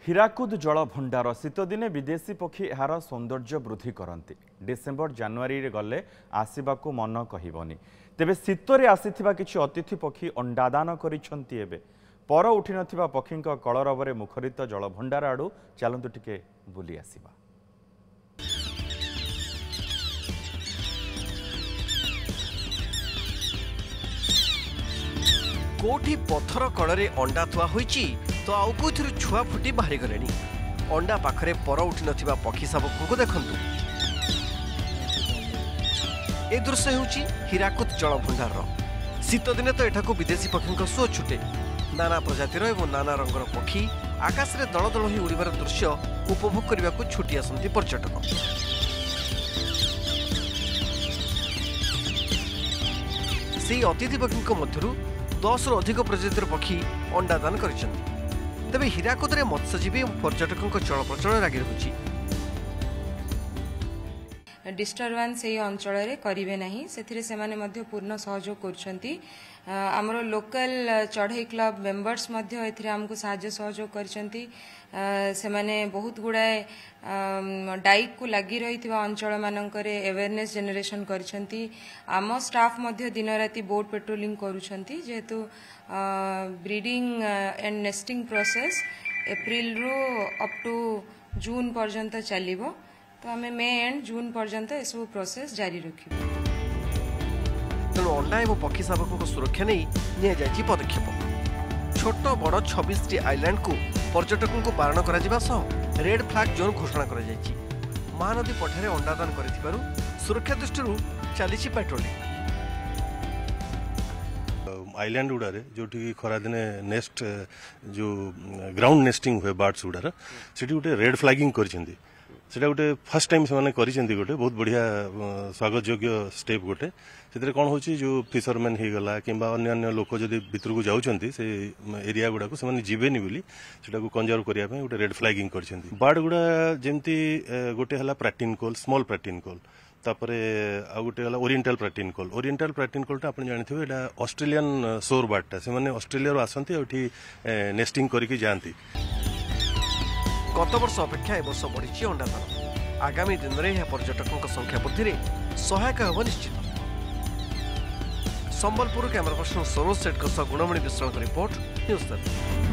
ହୀରାକୁଦ ଜଳଭଣ୍ଡାର ଶୀତଦିନେ ବିଦେଶୀ ପକ୍ଷୀ ଏହାର ସୌନ୍ଦର୍ଯ୍ୟ ବୃଦ୍ଧି କରନ୍ତି। ଡିସେମ୍ବର ଜାନୁଆରୀରେ ଗଲେ ଆସିବାକୁ ମନ କହିବନି। ତେବେ ଶୀତରେ ଆସିଥିବା କିଛି ଅତିଥି ପକ୍ଷୀ ଅଣ୍ଡାଦାନ କରିଛନ୍ତି। ଏବେ ପର ଉଠିନଥିବା ପକ୍ଷୀଙ୍କ କଳରବରେ ମୁଖରିତ ଜଳଭଣ୍ଡାର ଆଡୁ ଚାଲନ୍ତୁ ଟିକେ ବୁଲି ଆସିବା। कोठी पत्थर कड़े अंडा थुआ होईची तो आउ कोथिरु छुआ फुटी बाहरी गलेनी। अंडा पाखरे पर उठी नथिबा पक्षी शावक को देखंतु। ए दृश्य होची हीराकुद जलभंडार। शीत दिने तो एठाकू विदेशी पक्षी शो छुटे। नाना प्रजातिर एवं नाना रंगर पक्षी आकाश में दल दल ही उड़ीबार दृश्य उपभोग करने को छुटी आसती पर्यटक। से अतिथि पक्षी मध्य 10 रु अधिक प्रजातिर पक्षी अंडादान करिसेंति। तबे हीराकुद रे मत्स्यजीवी और पर्यटकों चलप्रचल लागि रहुछि। डिस्टर्बांस ये अंचल रे करिवे नाही, सेथिरे सेमाने मध्य पूर्ण सहयोग करछंती। हमरो लोकल चढ़ई क्लब मेंबर्स मध्य एथिरे हमको साहाय्य सहयोग करछंती। सेमाने बहुत गुड़ाए डाइक को लगी रही अंचल मानकरे अवेयरनेस जनरेशन करछंती। आम स्टाफ मध्य दिन राति बोट पेट्रोलिंग करूछंती। जेहेतु breeding and nesting process April रो अप टू जून पर्यंत चलिबो, तो आम मे एंड जून पर्यंत ए सब प्रोसेस जारी रखिबो। तेणु अंडा एवं पक्षी शावकों सुरक्षा नहीं निया जायछि पदक्षेप। छोट बड़ 26 टी आइलैंड को पर्यटकों को बारण करा सह रेड फ्लैग जोन घोषणा करा जायछि। महानदी पठारे अंडादान करिथिबारु सुरक्षा दृष्टि चली पेट्रोलिंग। आइलैंड गुड़ारे जो खरा दिने नेस्ट जो ग्राउंड नेस्टिंग हुए बार्ड्स गुड़ार से गोटे रेड फ्लैगिंग करिसेंती। सेटा गोटे फर्स्ट टाइम से करिसेंती। गोटे बहुत बढ़िया स्वागत योग्य स्टेप। गोटे से कौन होची जो फिशरमैन हो गला कि अन्य लोक जदि भितर को जाउछंती से एरिया गुड़ा को से जीवेनी बोली सेटा को कंजर्व करिया पे गोटे रेड फ्लैगिंग करिसेंती। बार्ड गुड़ा जेमती गोटे हला प्राटिन कोल, स्मॉल प्राटिन कोल, तापरे आ गोटे हला ओरिएंटल प्राटिन कोल। ओरिएंटल प्राटिन कोलटा आपण जानिथिबे एटा ऑस्ट्रेलियन सोर बार्डटा से माने ऑस्ट्रेलिया रो आसंती एठी नेस्टिंग करके जांती। गत वर्ष अपेक्षा ए वर्ष बढ़ी अंडादान। आगामी दिन में यह पर्यटकों संख्या वृद्धि में सहायक होब निश्चित। संबलपुर कैमरा पर्सन सरोज सेठ गुणमणि विश्राम रिपोर्ट न्यूज 13।